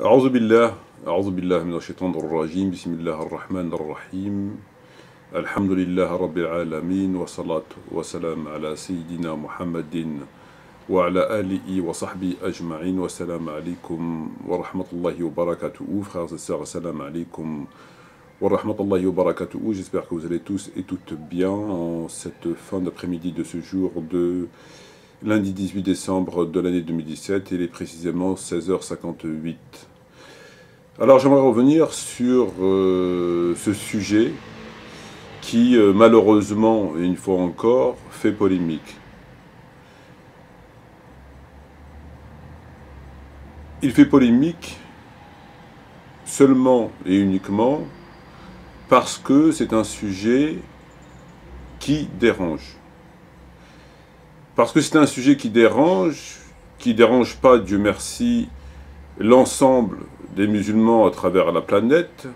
أعوذ بالله أعوذ بالله من الشيطان الرجيم بسم الله الرحمن الرحيم الحمد لله رب العالمين والصلاة والسلام على سيدنا محمد وعلى آله وصحبه أجمعين والسلام عليكم ورحمة الله وبركاته. Frères et sœurs, salam alaikum wa rahmatullahi wa barakatuh. J'espère que vous allez tous et toutes bien en cette fin d'après-midi de ce jour de lundi 18 décembre de l'année 2017. Il est précisément 16h58. Alors j'aimerais revenir sur ce sujet qui malheureusement, et une fois encore, fait polémique. Il fait polémique seulement et uniquement parce que c'est un sujet qui dérange. Parce que c'est un sujet qui dérange pas, Dieu merci, l'ensemble des musulmans à travers la planète,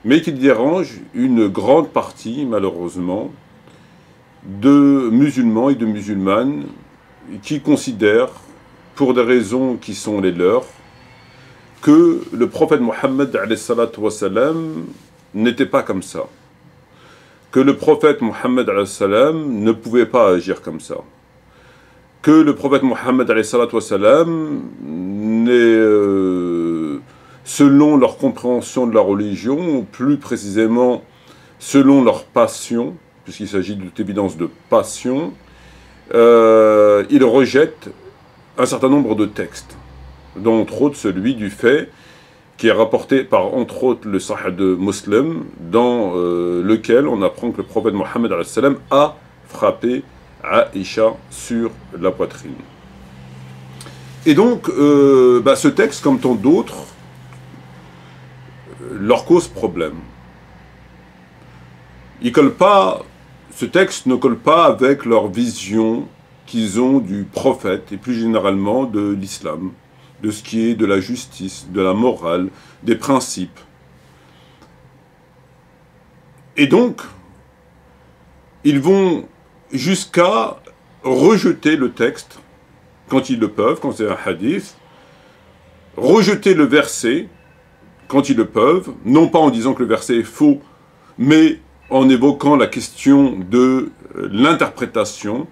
mais qui dérange une grande partie, malheureusement, de musulmans et de musulmanes qui considèrent, pour des raisons qui sont les leurs, que le prophète Mohammed n'était pas comme ça. Que le prophète Mohammed ne pouvait pas agir comme ça. Que le prophète Mohammed n'est, selon leur compréhension de la religion, ou plus précisément selon leur passion, puisqu'il s'agit de toute évidence de passion, il rejette un certain nombre de textes, dont entre autres celui du fait qui est rapporté par entre autres le Sahih de Muslim, dans lequel on apprend que le prophète Mohammed a frappé Aïcha sur la poitrine. Et donc, ce texte, comme tant d'autres, leur cause problème. Ce texte ne colle pas avec leur vision qu'ils ont du prophète et plus généralement de l'islam, de ce qui est de la justice, de la morale, des principes. Et donc, ils vont jusqu'à rejeter le texte, quand ils le peuvent, quand c'est un hadith, rejeter le verset, quand ils le peuvent, non pas en disant que le verset est faux, mais en évoquant la question de l'interprétation,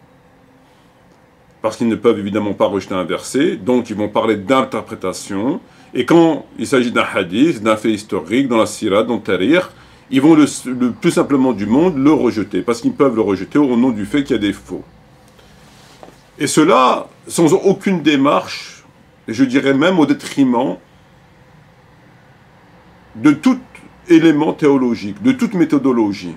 parce qu'ils ne peuvent évidemment pas rejeter un verset, donc ils vont parler d'interprétation, et quand il s'agit d'un hadith, d'un fait historique, dans la sira, dans le tarikh, ils vont le plus simplement du monde le rejeter, parce qu'ils peuvent le rejeter au nom du fait qu'il y a des faux. Et cela, sans aucune démarche, et je dirais même au détriment de tout élément théologique, de toute méthodologie.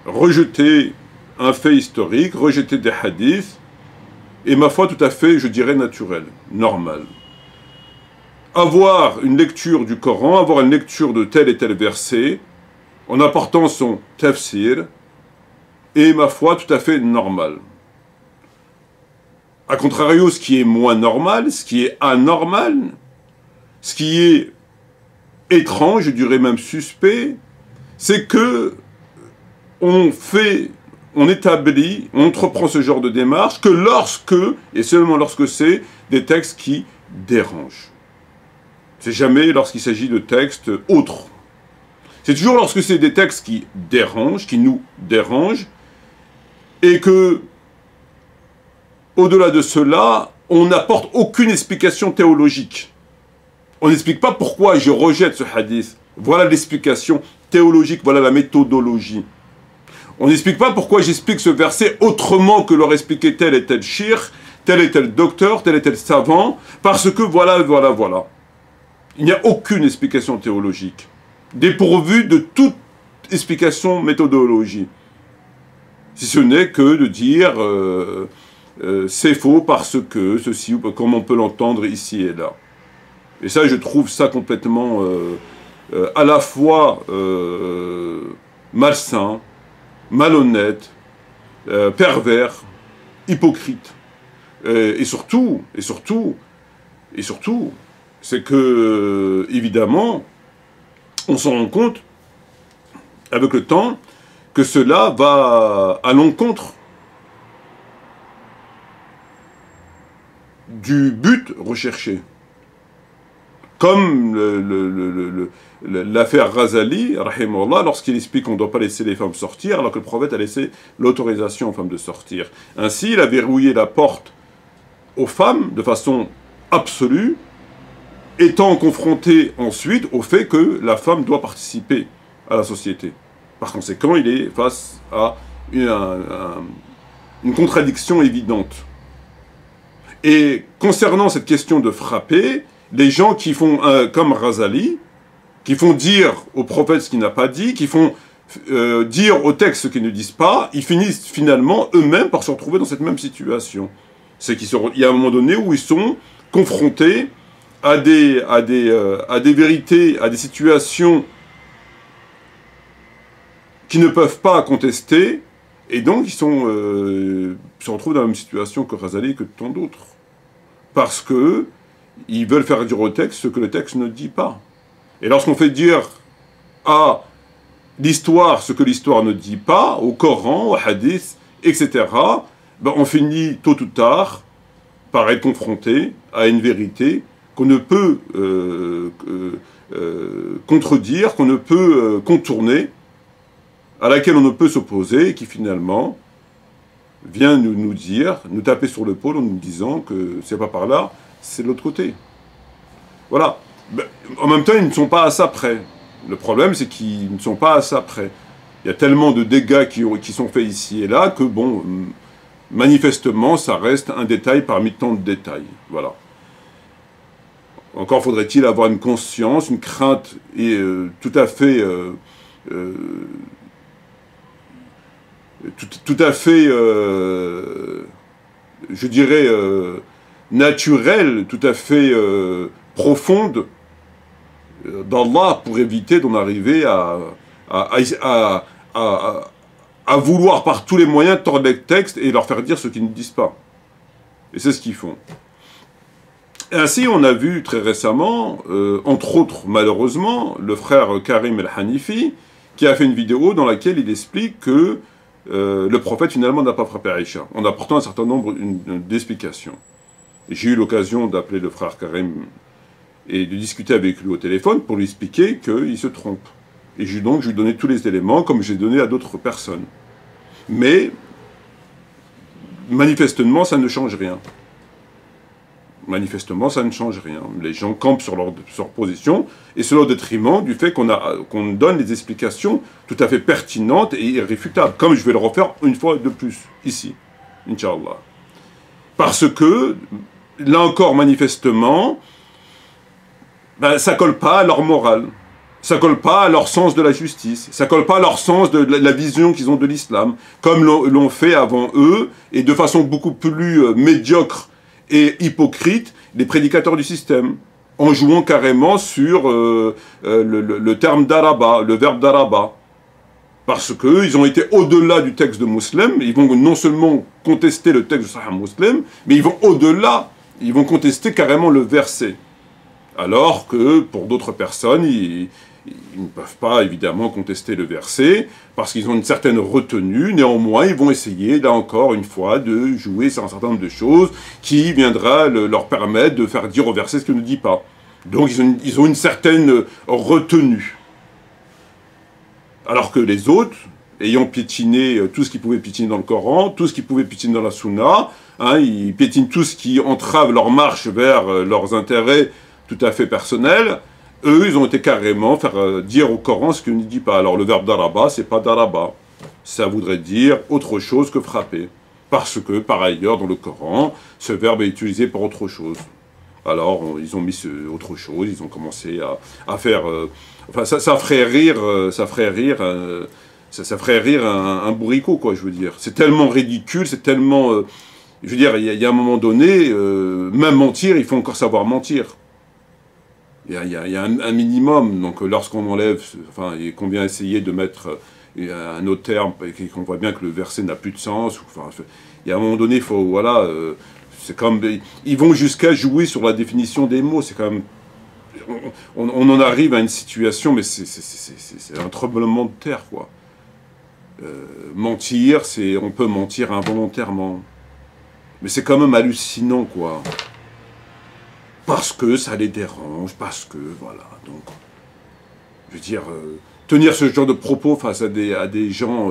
Rejeter un fait historique, rejeter des hadiths, et ma foi tout à fait, je dirais, naturel, normal. Avoir une lecture du Coran, avoir une lecture de tel et tel verset, en apportant son tafsir, et ma foi tout à fait normal. A contrario, ce qui est moins normal, ce qui est anormal, ce qui est étrange, je dirais même suspect, c'est que on établit, on entreprend ce genre de démarche que lorsque, et seulement lorsque c'est, des textes qui dérangent. C'est jamais lorsqu'il s'agit de textes autres. C'est toujours lorsque c'est des textes qui dérangent, qui nous dérangent, et que, au-delà de cela, on n'apporte aucune explication théologique. On n'explique pas pourquoi je rejette ce hadith. Voilà l'explication théologique, voilà la méthodologie. On n'explique pas pourquoi j'explique ce verset autrement que leur expliquer tel et tel shir, tel et tel docteur, tel et tel savant, parce que voilà. Il n'y a aucune explication théologique, dépourvue de toute explication méthodologie. Si ce n'est que de dire c'est faux parce que ceci, ou comme on peut l'entendre ici et là. Et ça, je trouve ça complètement à la fois malsain, malhonnête, pervers, hypocrite. Et surtout, c'est que, évidemment, on s'en rend compte, avec le temps, que cela va à l'encontre du but recherché. Comme l'affaire Ghazali, rahimahullah, lorsqu'il explique qu'on ne doit pas laisser les femmes sortir, alors que le prophète a laissé l'autorisation aux femmes de sortir. Ainsi, il a verrouillé la porte aux femmes de façon absolue, étant confronté ensuite au fait que la femme doit participer à la société. Par conséquent, il est face à une contradiction évidente. Et concernant cette question de frapper, les gens qui font, comme Ghazali, qui font dire au prophète ce qu'il n'a pas dit, qui font dire au texte ce qu'ils ne disent pas, ils finissent finalement eux-mêmes par se retrouver dans cette même situation. C'est qu'il y a un moment donné où ils sont confrontés à des vérités, à des situations qu'ils ne peuvent pas contester, et donc ils se retrouvent dans la même situation que Ghazali et que tant d'autres. Parce que ils veulent faire dire au texte ce que le texte ne dit pas. Et lorsqu'on fait dire à l'histoire ce que l'histoire ne dit pas, au Coran, au Hadith, etc., ben on finit tôt ou tard par être confronté à une vérité qu'on ne peut contredire, qu'on ne peut contourner, à laquelle on ne peut s'opposer, et qui finalement vient nous dire, nous taper sur l'épaule en nous disant que c'est pas par là, c'est de l'autre côté. Voilà. Ben, en même temps, ils ne sont pas à ça près. Le problème, c'est qu'ils ne sont pas à ça près. Il y a tellement de dégâts qui sont faits ici et là que, bon, manifestement, ça reste un détail parmi tant de détails. Voilà. Encore faudrait-il avoir une conscience, une crainte et tout à fait je dirais, naturelle, tout à fait profonde d'Allah pour éviter d'en arriver à vouloir par tous les moyens tordre les textes et leur faire dire ce qu'ils ne disent pas. Et c'est ce qu'ils font. Et ainsi, on a vu très récemment, entre autres, malheureusement, le frère Karim El-Hanifi, qui a fait une vidéo dans laquelle il explique que le prophète finalement n'a pas frappé Aïcha, en apportant un certain nombre d'explications. J'ai eu l'occasion d'appeler le frère Karim et de discuter avec lui au téléphone pour lui expliquer qu'il se trompe. Et donc je lui donnais tous les éléments comme j'ai donné à d'autres personnes. Mais manifestement, ça ne change rien. Manifestement, ça ne change rien. Les gens campent sur leur position, et c'est au détriment du fait qu'on donne des explications tout à fait pertinentes et irréfutables, comme je vais le refaire une fois de plus, ici, Inch'Allah. Parce que, là encore, manifestement, ben, ça ne colle pas à leur morale, ça ne colle pas à leur sens de la justice, ça ne colle pas à leur sens de la vision qu'ils ont de l'islam, comme l'ont fait avant eux, et de façon beaucoup plus médiocre et hypocrite, les prédicateurs du système, en jouant carrément sur le terme d'Araba, le verbe d'Araba. Parce qu'ils ont été au-delà du texte de Muslim, ils vont non seulement contester le texte de Sahih Muslim, mais ils vont au-delà, ils vont contester carrément le verset. Alors que pour d'autres personnes, ils ne peuvent pas évidemment contester le verset, parce qu'ils ont une certaine retenue, néanmoins ils vont essayer, là encore une fois, de jouer sur un certain nombre de choses qui viendra leur permettre de faire dire au verset ce qu'il ne dit pas. Donc ils ont une certaine retenue. Alors que les autres, ayant piétiné tout ce qu'ils pouvaient piétiner dans le Coran, tout ce qu'ils pouvaient piétiner dans la Sunna, hein, ils piétinent tout ce qui entrave leur marche vers leurs intérêts tout à fait personnels. Eux, ils ont été carrément faire dire au Coran ce qu'il ne dit pas. Alors le verbe d'Araba, c'est pas d'Araba. Ça voudrait dire autre chose que frapper. Parce que, par ailleurs, dans le Coran, ce verbe est utilisé pour autre chose. Alors, ils ont mis autre chose, ils ont commencé à faire... enfin, ça ferait rire un bourricot, quoi, je veux dire. C'est tellement ridicule, c'est tellement... je veux dire, il y a un moment donné, même mentir, il faut encore savoir mentir. Il y a un minimum, donc lorsqu'on enlève, enfin, et qu'on vient essayer de mettre un autre terme, et qu'on voit bien que le verset n'a plus de sens, enfin, il y a un moment donné, il faut, voilà, c'est comme, ils vont jusqu'à jouer sur la définition des mots, c'est quand même, on en arrive à une situation, mais c'est un tremblement de terre, quoi. Mentir, on peut mentir involontairement, mais c'est quand même hallucinant, quoi. parce que ça les dérange, parce que, voilà. Donc, je veux dire, tenir ce genre de propos face à des gens...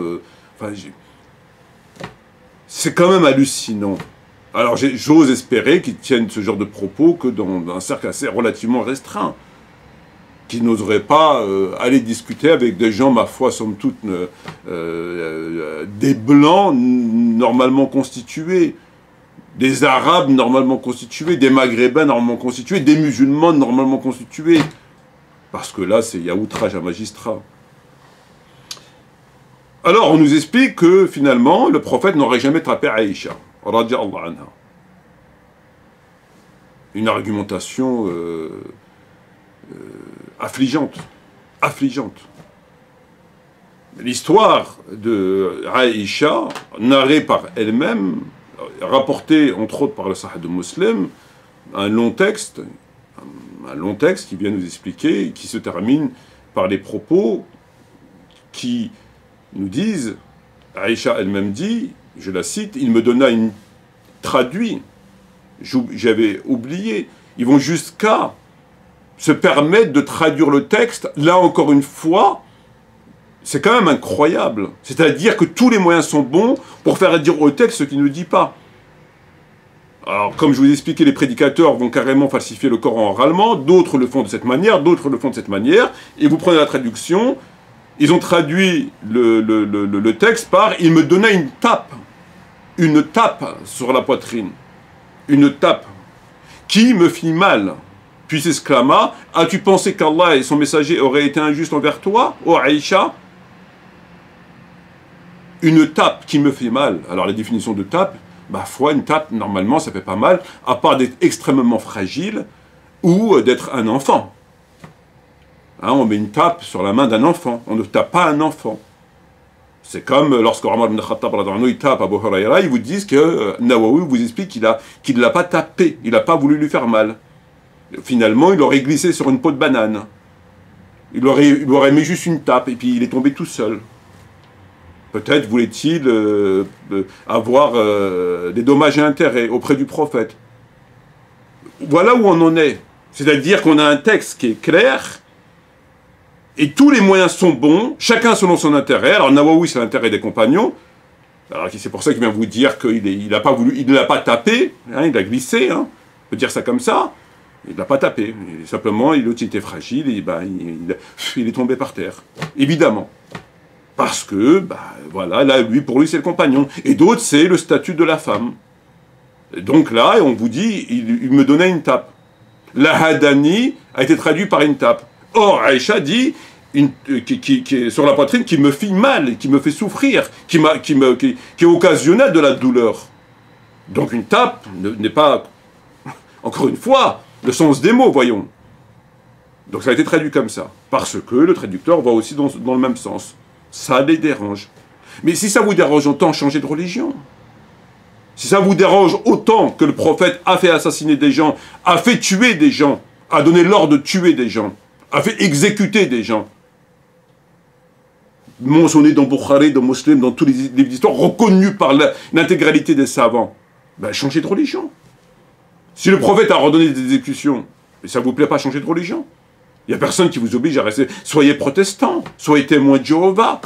c'est quand même hallucinant. Alors, j'ose espérer qu'ils tiennent ce genre de propos que dans un cercle assez relativement restreint, qui n'oseraient pas aller discuter avec des gens, ma foi, somme toute, des Blancs normalement constitués, des Arabes normalement constitués, des Maghrébins normalement constitués, des musulmans normalement constitués. Parce que là, il y a outrage à magistrat. Alors, on nous explique que, finalement, le prophète n'aurait jamais tapé Aïcha, radiallahu anha. Une argumentation affligeante. Affligeante. L'histoire de Aïcha, narrée par elle-même, rapportée, entre autres, par le Sahih de Muslim, un long texte qui vient nous expliquer, qui se termine par les propos qui nous disent, Aïcha elle-même dit, je la cite, il me donna une traduit, j'avais oublié, ils vont jusqu'à se permettre de traduire le texte, là encore une fois, c'est quand même incroyable. C'est-à-dire que tous les moyens sont bons pour faire dire au texte ce qu'il ne dit pas. Alors, comme je vous ai expliqué, les prédicateurs vont carrément falsifier le Coran oralement, d'autres le font de cette manière, d'autres le font de cette manière, et vous prenez la traduction, ils ont traduit le texte par « il me donna une tape sur la poitrine, une tape, qui me fit mal ». Puis s'exclama « as-tu pensé qu'Allah et son messager auraient été injustes envers toi, ô Aïcha ?» Une tape qui me fait mal. Alors la définition de tape, ma foi, une tape, normalement, ça fait pas mal, à part d'être extrêmement fragile ou d'être un enfant. Hein, on met une tape sur la main d'un enfant, on ne tape pas un enfant. C'est comme lorsque Omar ibn Khattab il tape Abu Huraira, ils vous disent que Nawawi vous explique qu'il ne l'a pas tapé, il n'a pas voulu lui faire mal. Finalement, il aurait glissé sur une peau de banane. Il aurait mis juste une tape et puis il est tombé tout seul. Peut-être voulait-il avoir des dommages et intérêts auprès du prophète. Voilà où on en est. C'est-à-dire qu'on a un texte qui est clair et tous les moyens sont bons, chacun selon son intérêt. Alors Nawawi, c'est l'intérêt des compagnons. Alors c'est pour ça qu'il vient vous dire qu'il n'a pas voulu, il ne l'a pas tapé, hein, il a glissé, hein, on peut dire ça comme ça. Il ne l'a pas tapé. Simplement, l'autre était fragile et il est tombé par terre. Évidemment. Parce que, voilà, là, pour lui, c'est le compagnon. Et d'autres, c'est le statut de la femme. Et donc là, on vous dit, il me donnait une tape. La hadani a été traduit par une tape. Or, Aïcha dit, qui est sur la poitrine, qui me fit mal, qui me fait souffrir, qui est occasionnelle de la douleur. Donc une tape n'est pas, encore une fois, le sens des mots, voyons. Donc ça a été traduit comme ça. Parce que le traducteur va aussi dans le même sens. Ça les dérange. Mais si ça vous dérange autant, changez de religion. Si ça vous dérange autant que le prophète a fait assassiner des gens, a fait tuer des gens, a donné l'ordre de tuer des gens, a fait exécuter des gens, mentionné dans Bukhari, dans Muslim, dans tous les livres d'histoire, reconnu par l'intégralité des savants, changez de religion. Si le prophète a ordonné des exécutions, mais ça ne vous plaît pas changer de religion? Il n'y a personne qui vous oblige à rester. Soyez protestant, soyez témoin de Jéhovah.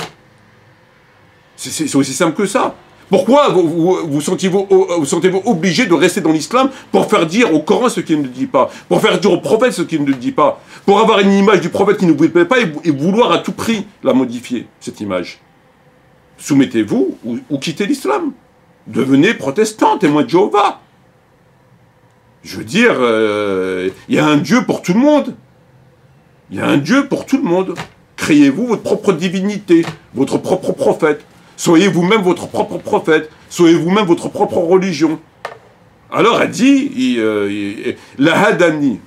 C'est aussi simple que ça. Pourquoi vous sentez-vous obligé de rester dans l'islam pour faire dire au Coran ce qu'il ne dit pas, pour faire dire au prophète ce qu'il ne dit pas, pour avoir une image du prophète qui ne vous plaît pas et vouloir à tout prix la modifier, cette image? Soumettez-vous ou quittez l'islam. Devenez protestant, témoin de Jéhovah. Je veux dire, il y a un Dieu pour tout le monde. Il y a un Dieu pour tout le monde. Créez-vous votre propre divinité, votre propre prophète. Soyez vous-même votre propre prophète. Soyez vous-même votre propre religion. Alors elle dit, la hadani,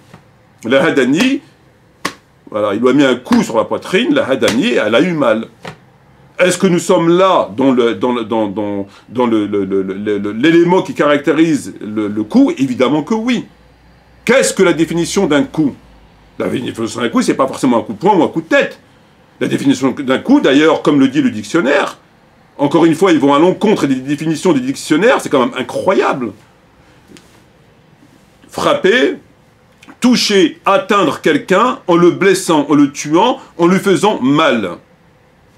voilà, il lui a mis un coup sur la poitrine, la hadani, elle a eu mal. Est-ce que nous sommes là dans l'élément qui caractérise le coup? Évidemment que oui. Qu'est-ce que la définition d'un coup? La définition d'un coup, c'est pas forcément un coup de poing ou un coup de tête. La définition d'un coup, d'ailleurs, comme le dit le dictionnaire, encore une fois, ils vont à l'encontre des définitions des dictionnaires, c'est quand même incroyable. Frapper toucher, atteindre quelqu'un en le blessant, en le tuant, en lui faisant mal.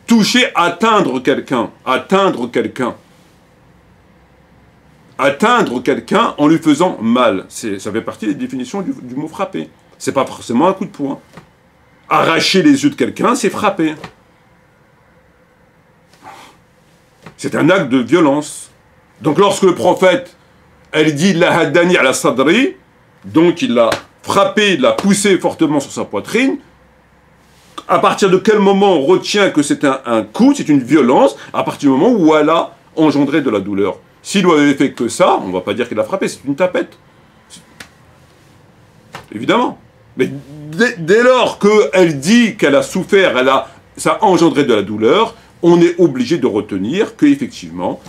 Toucher, atteindre quelqu'un. Atteindre quelqu'un. Atteindre quelqu'un en lui faisant mal. Ça fait partie des définitions du mot frapper. C'est pas forcément un coup de poing. Arracher les yeux de quelqu'un, c'est frapper. C'est un acte de violence. Donc lorsque le prophète, elle dit « La haddani ala sadri », donc il l'a frappé, il l'a poussé fortement sur sa poitrine, à partir de quel moment on retient que c'est un coup, c'est une violence, à partir du moment où elle a engendré de la douleur. S'il lui avait fait que ça, on ne va pas dire qu'il l'a frappé, c'est une tapette. Évidemment. Mais dès lors qu'elle dit qu'elle a souffert, ça a engendré de la douleur, on est obligé de retenir qu'effectivement,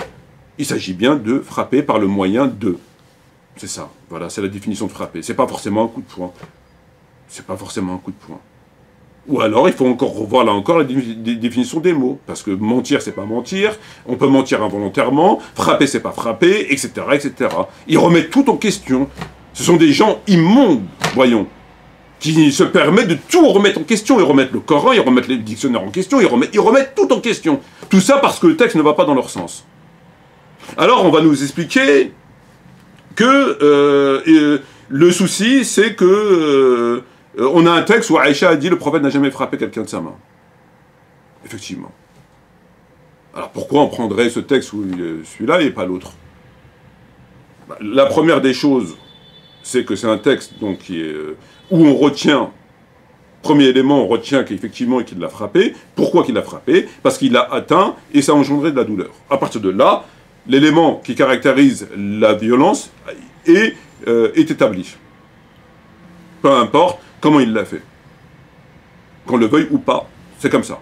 il s'agit bien de frapper par le moyen de. C'est ça. Voilà, c'est la définition de frapper. C'est pas forcément un coup de poing. C'est pas forcément un coup de poing. Ou alors, il faut encore revoir là encore la définition des mots. Parce que mentir, c'est pas mentir. On peut mentir involontairement. Frapper, c'est pas frapper, etc., etc. Ils remettent tout en question. Ce sont des gens immondes, voyons, qui se permettent de tout remettre en question. Ils remettent le Coran, ils remettent les dictionnaires en question, ils remettent tout en question. Tout ça parce que le texte ne va pas dans leur sens. Alors, on va nous expliquer que le souci, c'est que on a un texte où Aïcha a dit « Le prophète n'a jamais frappé quelqu'un de sa main ». Effectivement. Alors pourquoi on prendrait ce texte où celui-là et pas l'autre? La première des choses, c'est que c'est un texte donc, où on retient, premier élément, on retient qu'effectivement qu'il l'a frappé. Pourquoi qu'il l'a frappé? Parce qu'il l'a atteint et ça a engendré de la douleur. À partir de là, l'élément qui caractérise la violence est établi. Peu importe comment il l'a fait. Qu'on le veuille ou pas, c'est comme ça.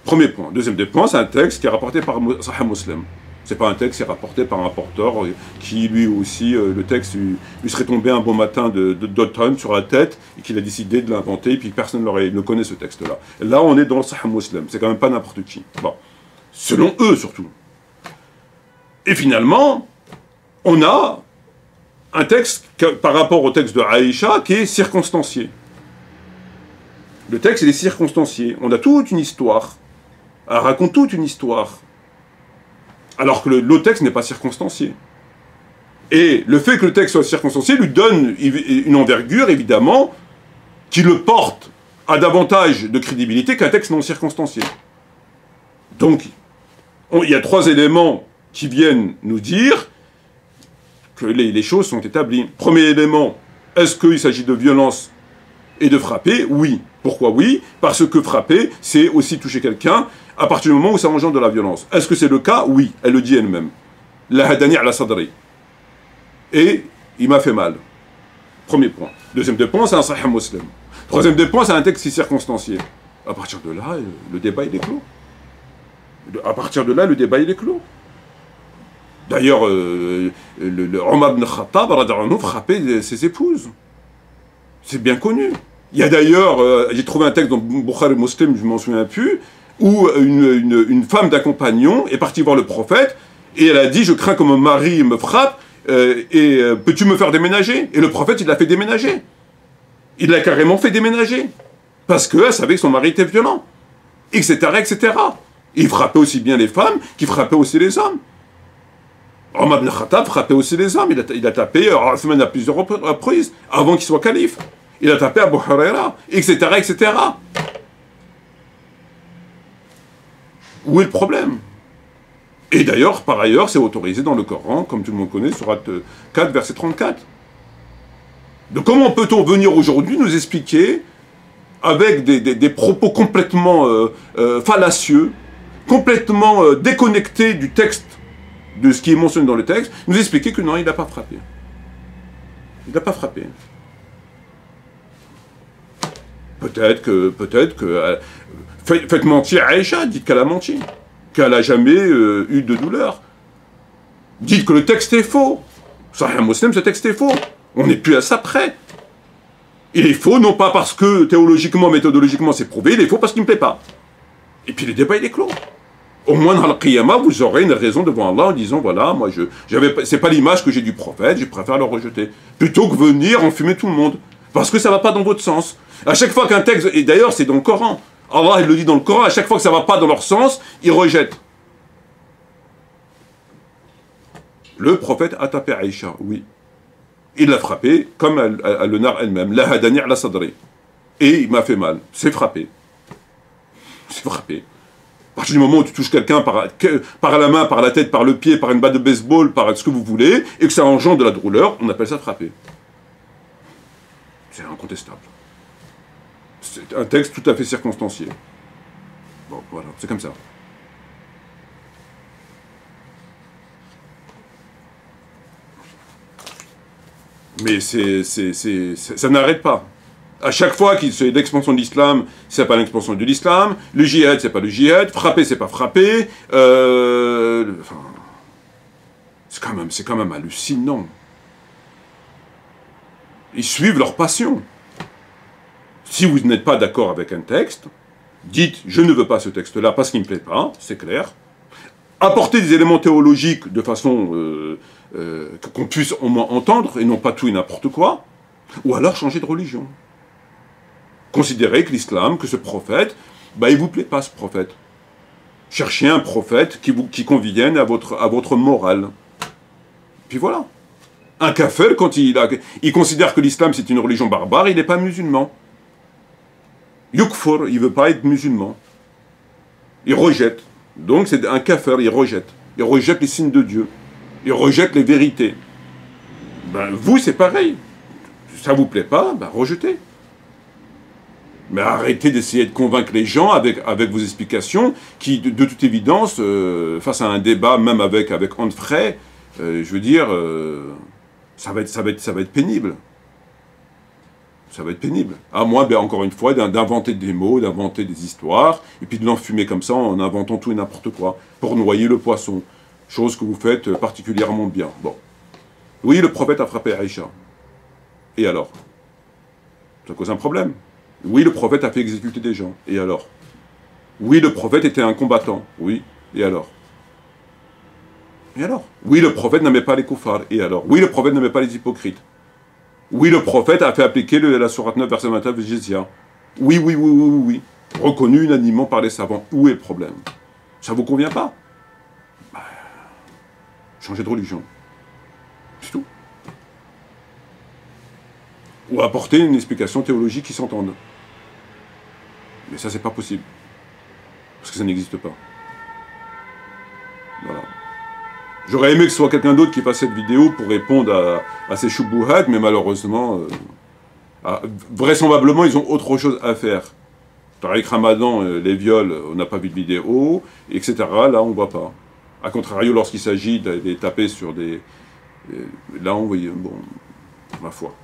Premier point. Deuxième point, c'est un texte qui est rapporté par Sahih Muslim. C'est pas un texte qui est rapporté par un rapporteur qui, lui aussi, le texte lui serait tombé un bon matin d'automne sur la tête et qu'il a décidé de l'inventer et puis personne ne connaît ce texte-là. Là, on est dans le Sahih Muslim. C'est quand même pas n'importe qui. Bon. Selon eux, surtout. Et finalement, on a un texte, par rapport au texte de Aïcha, qui est circonstancié. Le texte, il est circonstancié. On a toute une histoire. Elle raconte toute une histoire. Alors que le texte n'est pas circonstancié. Et le fait que le texte soit circonstancié lui donne une envergure, évidemment, qui le porte à davantage de crédibilité qu'un texte non circonstancié. Donc, il y a trois éléments qui viennent nous dire que les choses sont établies. Premier élément, est-ce qu'il s'agit de violence et de frapper? Oui. Pourquoi oui? Parce que frapper, c'est aussi toucher quelqu'un à partir du moment où ça engendre de la violence. Est-ce que c'est le cas? Oui. Elle le dit elle-même. La hadani ala sadri. Et il m'a fait mal. Premier point. Deuxième point, c'est un Sahih Muslim. Troisième point, c'est un texte qui est circonstancié. À partir de là, le débat il est clos. À partir de là, le débat il est clos. D'ailleurs, le Omar ibn Khattab frappait ses épouses. C'est bien connu. Il y a d'ailleurs, j'ai trouvé un texte dans Bukhari Muslim, je ne m'en souviens plus, où une femme d'un compagnon est partie voir le prophète et elle a dit « Je crains que mon mari me frappe et peux-tu me faire déménager ?» Et le prophète, il l'a fait déménager. Il l'a carrément fait déménager. Parce qu'elle savait que son mari était violent. Etc., etc. Il frappait aussi bien les femmes qu'il frappait aussi les hommes. Omar ibn Khattab frappait aussi les hommes. Il a tapé Othman à plusieurs reprises, avant qu'il soit calife. Il a tapé Abu Huraira, etc., etc. Où est le problème? Et d'ailleurs, par ailleurs, c'est autorisé dans le Coran, comme tout le monde connaît, Sourate 4, verset 34. Donc comment peut-on venir aujourd'hui nous expliquer, avec des propos complètement fallacieux, complètement déconnectés du texte, de ce qui est mentionné dans le texte, nous expliquer que non, il n'a pas frappé. Il n'a pas frappé. Peut-être que faites mentir Aïcha, dites qu'elle a menti, qu'elle n'a jamais eu de douleur. Dites que le texte est faux. Sahih Muslim, ce texte est faux. On n'est plus à ça près. Il est faux, non pas parce que théologiquement, méthodologiquement, c'est prouvé, il est faux parce qu'il ne me plaît pas. Et puis le débat, il est clos. Au moins dans le qiyamah, vous aurez une raison devant Allah en disant, voilà, moi, c'est pas l'image que j'ai du prophète, je préfère le rejeter. Plutôt que venir enfumer tout le monde. Parce que ça va pas dans votre sens. À chaque fois qu'un texte, et d'ailleurs c'est dans le Coran, Allah il le dit dans le Coran, à chaque fois que ça va pas dans leur sens, ils rejettent. Le prophète a tapé Aïcha, oui. Il l'a frappé, comme le nar elle-même, la hadani ala sadri. Et il m'a fait mal. C'est frappé. C'est frappé. À partir du moment où tu touches quelqu'un par la main, par la tête, par le pied, par une batte de baseball, par ce que vous voulez, et que ça engendre de la douleur, on appelle ça frapper. C'est incontestable. C'est un texte tout à fait circonstancié. Bon, voilà, c'est comme ça. Mais ça n'arrête pas. À chaque fois qu'il y a l'expansion de l'islam, c'est pas l'expansion de l'islam. Le djihad, c'est pas le djihad. Frapper, c'est pas frapper. Enfin, c'est quand même hallucinant. Ils suivent leur passion. Si vous n'êtes pas d'accord avec un texte, dites « je ne veux pas ce texte-là parce qu'il ne me plaît pas », c'est clair. Apportez des éléments théologiques de façon qu'on puisse au moins entendre, et non pas tout et n'importe quoi, ou alors changer de religion. Considérez que l'islam, que ce prophète, bah, il ne vous plaît pas ce prophète. Cherchez un prophète qui convienne à votre morale. Puis voilà. Un kafir, quand il considère que l'islam c'est une religion barbare, il n'est pas musulman. Yukfur, il ne veut pas être musulman. Il rejette. Donc c'est un kafir, il rejette. Il rejette les signes de Dieu. Il rejette les vérités. Ben vous, c'est pareil. Ça ne vous plaît pas, ben rejetez. Mais arrêtez d'essayer de convaincre les gens avec vos explications qui, de toute évidence, face à un débat, même avec Anne Frey, je veux dire, ça va être pénible. Ça va être pénible. À moins, ben, encore une fois, d'inventer des mots, d'inventer des histoires, et puis de l'enfumer comme ça en inventant tout et n'importe quoi, pour noyer le poisson. Chose que vous faites particulièrement bien. Bon. Oui, le prophète a frappé Aïcha. Et alors? Ça cause un problème. Oui, le prophète a fait exécuter des gens. Et alors? Oui, le prophète était un combattant. Oui. Et alors? Et alors? Oui, le prophète n'aimait pas les koufars. Et alors? Oui, le prophète n'aimait pas les hypocrites. Oui, le prophète a fait appliquer la sourate 9, verset 29 de Jizya. Oui, oui, oui, oui, oui, oui. Reconnu unanimement par les savants. Où est le problème? Ça vous convient pas? Bah, changez de religion. C'est tout. Ou apporter une explication théologique qui s'entende. Mais ça, c'est pas possible. Parce que ça n'existe pas. Voilà. J'aurais aimé que ce soit quelqu'un d'autre qui fasse cette vidéo pour répondre à ces choubouhats, mais malheureusement, vraisemblablement, ils ont autre chose à faire. Tariq Ramadan, les viols, on n'a pas vu de vidéo, etc. Là, on ne voit pas. A contrario, lorsqu'il s'agit de taper sur des... Là, on voit... Bon, ma foi.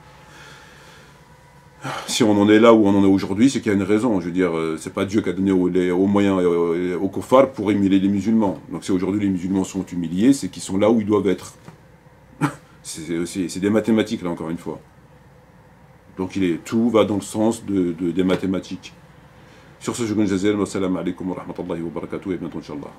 Si on en est là où on en est aujourd'hui, c'est qu'il y a une raison. Je veux dire, c'est pas Dieu qui a donné aux moyens aux kuffars pour humilier les musulmans. Donc si aujourd'hui les musulmans sont humiliés, c'est qu'ils sont là où ils doivent être. C'est des mathématiques, là, encore une fois. Donc tout va dans le sens des mathématiques. Sur ce, je vous remercie. Wassalamu alaikum wa rahmatullahi wa barakatuh, et bientôt, Inch'Allah.